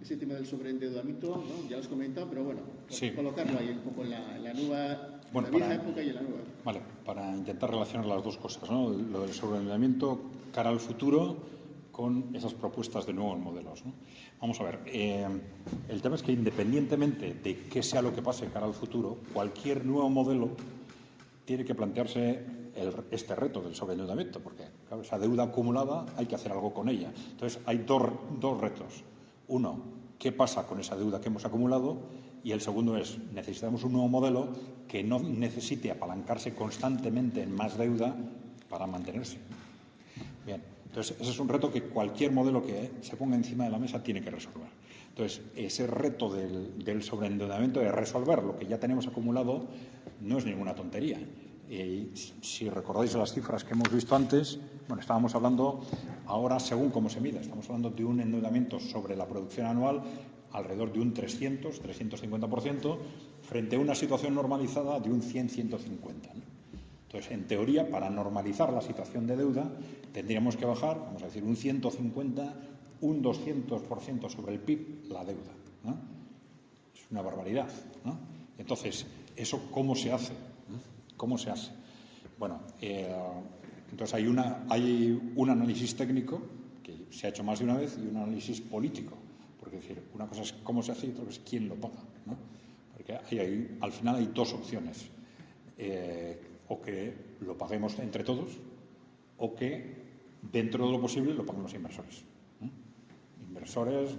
ese tema del sobreendeudamiento, ¿no? Ya lo has comentado, pero bueno, sí, colocarlo ahí un poco en la nueva, bueno, la vieja época y en la nueva. Vale, para intentar relacionar las dos cosas, ¿no? Lo del sobreendeudamiento cara al futuro con esas propuestas de nuevos modelos, ¿no? Vamos a ver, el tema es que independientemente de qué sea lo que pase cara al futuro, cualquier nuevo modelo tiene que plantearse este reto del sobreendeudamiento, porque claro, esa deuda acumulada hay que hacer algo con ella. Entonces, hay dos retos. Uno, ¿qué pasa con esa deuda que hemos acumulado? Y el segundo es, necesitamos un nuevo modelo que no necesite apalancarse constantemente en más deuda para mantenerse. Bien, entonces ese es un reto que cualquier modelo que se ponga encima de la mesa tiene que resolver. Entonces, ese reto del sobreendeudamiento, de resolver lo que ya tenemos acumulado, no es ninguna tontería. Si recordáis las cifras que hemos visto antes, bueno, estábamos hablando, ahora según cómo se mida, estamos hablando de un endeudamiento sobre la producción anual alrededor de un 300-350%, frente a una situación normalizada de un 100-150%. ¿no? Entonces, en teoría, para normalizar la situación de deuda, tendríamos que bajar, vamos a decir, un 150, un 200% sobre el PIB la deuda, ¿no? Es una barbaridad, ¿no? Entonces, ¿eso cómo se hace? ¿Cómo se hace? Bueno, entonces hay un análisis técnico que se ha hecho más de una vez y un análisis político. Porque es decir, una cosa es cómo se hace y otra cosa es quién lo paga, ¿no? Porque al final hay dos opciones. O que lo paguemos entre todos o que dentro de lo posible lo paguen los inversores. Inversores,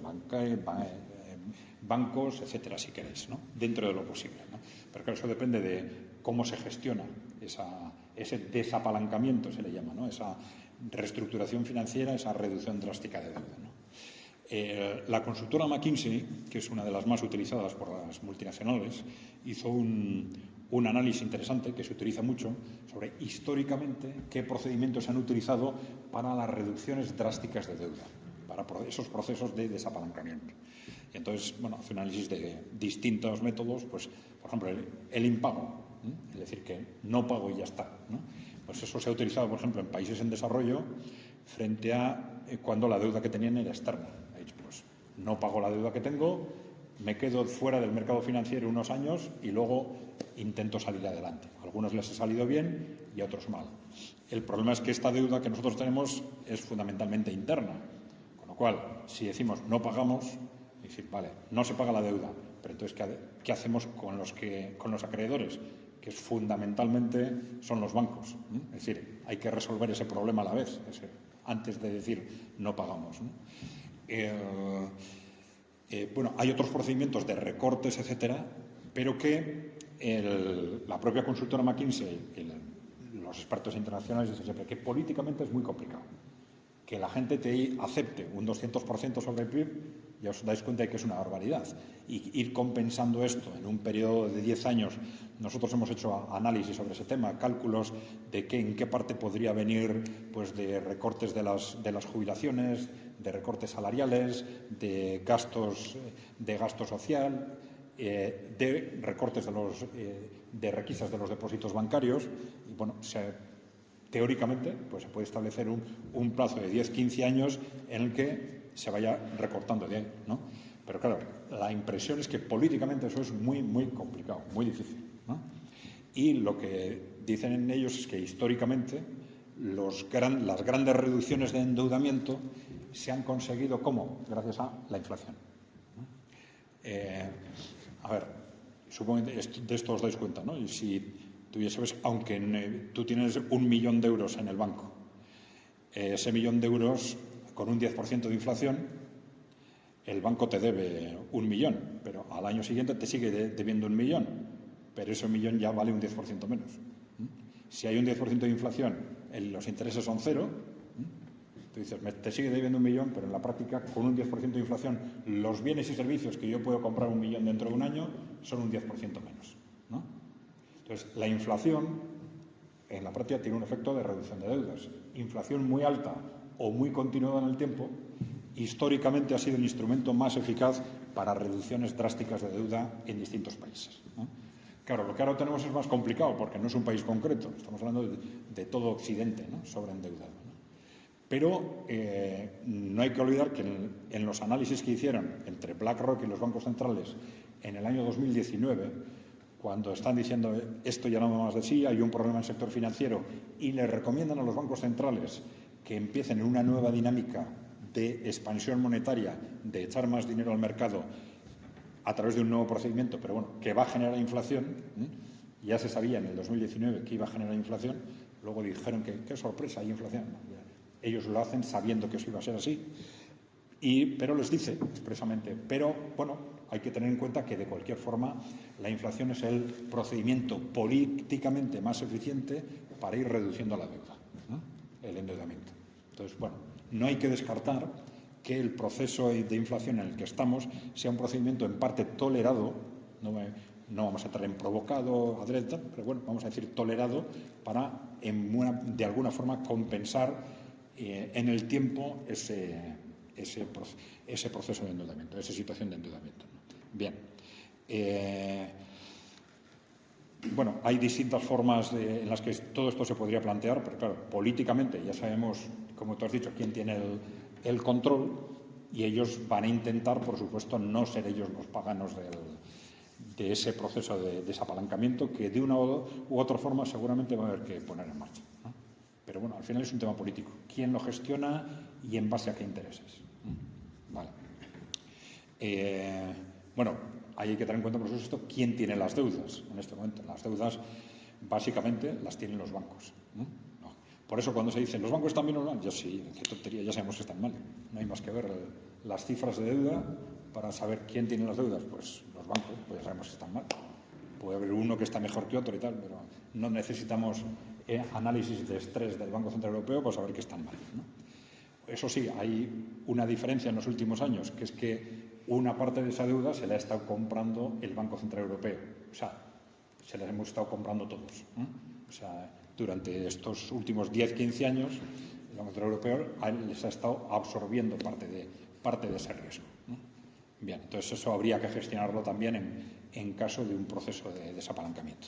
bancos, etcétera, si queréis, ¿no? Dentro de lo posible, ¿no? Pero claro, eso depende de cómo se gestiona ese desapalancamiento, se le llama, ¿no? Esa reestructuración financiera, esa reducción drástica de deuda, ¿no? La consultora McKinsey, que es una de las más utilizadas por las multinacionales, hizo un análisis interesante que se utiliza mucho sobre históricamente qué procedimientos se han utilizado para las reducciones drásticas de deuda, para esos procesos de desapalancamiento. Y entonces, bueno, hace un análisis de distintos métodos, pues, por ejemplo, el impago, ¿no? Es decir, que no pago y ya está, ¿no? Pues eso se ha utilizado, por ejemplo, en países en desarrollo frente a cuando la deuda que tenían era externa. Ha dicho, pues, no pago la deuda que tengo, me quedo fuera del mercado financiero unos años y luego intento salir adelante. A algunos les ha salido bien y a otros mal. El problema es que esta deuda que nosotros tenemos es fundamentalmente interna. Con lo cual, si decimos no pagamos, es decir, vale, no se paga la deuda, pero entonces, ¿qué hacemos con los acreedores? Que fundamentalmente son los bancos, ¿no? Es decir, hay que resolver ese problema a la vez, antes de decir no pagamos, ¿no? Bueno, hay otros procedimientos de recortes, etcétera, pero que la propia consultora McKinsey y los expertos internacionales dicen siempre que políticamente es muy complicado. Que la gente te acepte un 200% sobre el PIB, ya os dais cuenta de que es una barbaridad. Y ir compensando esto en un periodo de 10 años, nosotros hemos hecho análisis sobre ese tema, cálculos de en qué parte podría venir, pues, de recortes de las jubilaciones, de recortes salariales, de gasto social, de recortes de requisas de los depósitos bancarios. Y bueno, teóricamente, pues se puede establecer un plazo de 10-15 años en el que se vaya recortando de ahí, ¿no? Pero claro, la impresión es que políticamente eso es muy, muy complicado, muy difícil, ¿no? Y lo que dicen en ellos es que históricamente las grandes reducciones de endeudamiento se han conseguido, ¿cómo? Gracias a la inflación, ¿no? A ver, supongo que de esto os dais cuenta, ¿no? Y si tú ya sabes, aunque tú tienes 1 millón de euros en el banco, ese 1 millón de euros con un 10% de inflación, el banco te debe 1 millón, pero al año siguiente te sigue debiendo 1 millón, pero ese 1 millón ya vale un 10% menos. Si hay un 10% de inflación, los intereses son cero, tú dices, te sigue debiendo 1 millón, pero en la práctica, con un 10% de inflación, los bienes y servicios que yo puedo comprar 1 millón dentro de un año son un 10% menos, ¿no? Entonces, la inflación, en la práctica, tiene un efecto de reducción de deudas. Inflación muy alta o muy continuada en el tiempo, históricamente ha sido el instrumento más eficaz para reducciones drásticas de deuda en distintos países, ¿no? Claro, lo que ahora tenemos es más complicado porque no es un país concreto, estamos hablando de todo Occidente, ¿no? Sobreendeudado, ¿no? Pero no hay que olvidar que en los análisis que hicieron entre BlackRock y los bancos centrales en el año 2019, cuando están diciendo esto ya no va más de sí, hay un problema en el sector financiero, y le recomiendan a los bancos centrales que empiecen en una nueva dinámica de expansión monetaria, de echar más dinero al mercado a través de un nuevo procedimiento, pero bueno, que va a generar inflación. Ya se sabía en el 2019 que iba a generar inflación, luego dijeron que qué sorpresa, hay inflación. Ellos lo hacen sabiendo que eso iba a ser así, pero les dice expresamente, pero bueno, hay que tener en cuenta que de cualquier forma la inflación es el procedimiento políticamente más eficiente para ir reduciendo la deuda, ¿no? El endeudamiento. Entonces, bueno, no hay que descartar que el proceso de inflación en el que estamos sea un procedimiento en parte tolerado, no vamos a entrar en provocado, adrede, pero bueno, vamos a decir tolerado para de alguna forma compensar en el tiempo ese proceso de endeudamiento, esa situación de endeudamiento. Bien. Bueno, hay distintas formas en las que todo esto se podría plantear, pero claro, políticamente ya sabemos, como tú has dicho, quién tiene el control, y ellos van a intentar, por supuesto, no ser ellos los paganos de ese proceso de desapalancamiento que de una u otra forma seguramente va a haber que poner en marcha, ¿no? Pero bueno, al final es un tema político. ¿Quién lo gestiona y en base a qué intereses? Vale. Bueno, hay que tener en cuenta, por supuesto, quién tiene las deudas en este momento. Las deudas, básicamente, las tienen los bancos, ¿no? Por eso, cuando se dice, ¿los bancos están bien o mal? Yo sí, qué tontería, ya sabemos que están mal. No hay más que ver las cifras de deuda para saber quién tiene las deudas. Pues los bancos, pues ya sabemos que están mal. Puede haber uno que está mejor que otro y tal, pero no necesitamos análisis de estrés del Banco Central Europeo para saber que están mal, ¿no? Eso sí, hay una diferencia en los últimos años, que es que una parte de esa deuda se la ha estado comprando el Banco Central Europeo. O sea, se la hemos estado comprando todos, ¿no? O sea, durante estos últimos 10-15 años, el Banco Central Europeo les ha estado absorbiendo parte de ese riesgo, ¿no? Bien, entonces eso habría que gestionarlo también en caso de un proceso de desapalancamiento.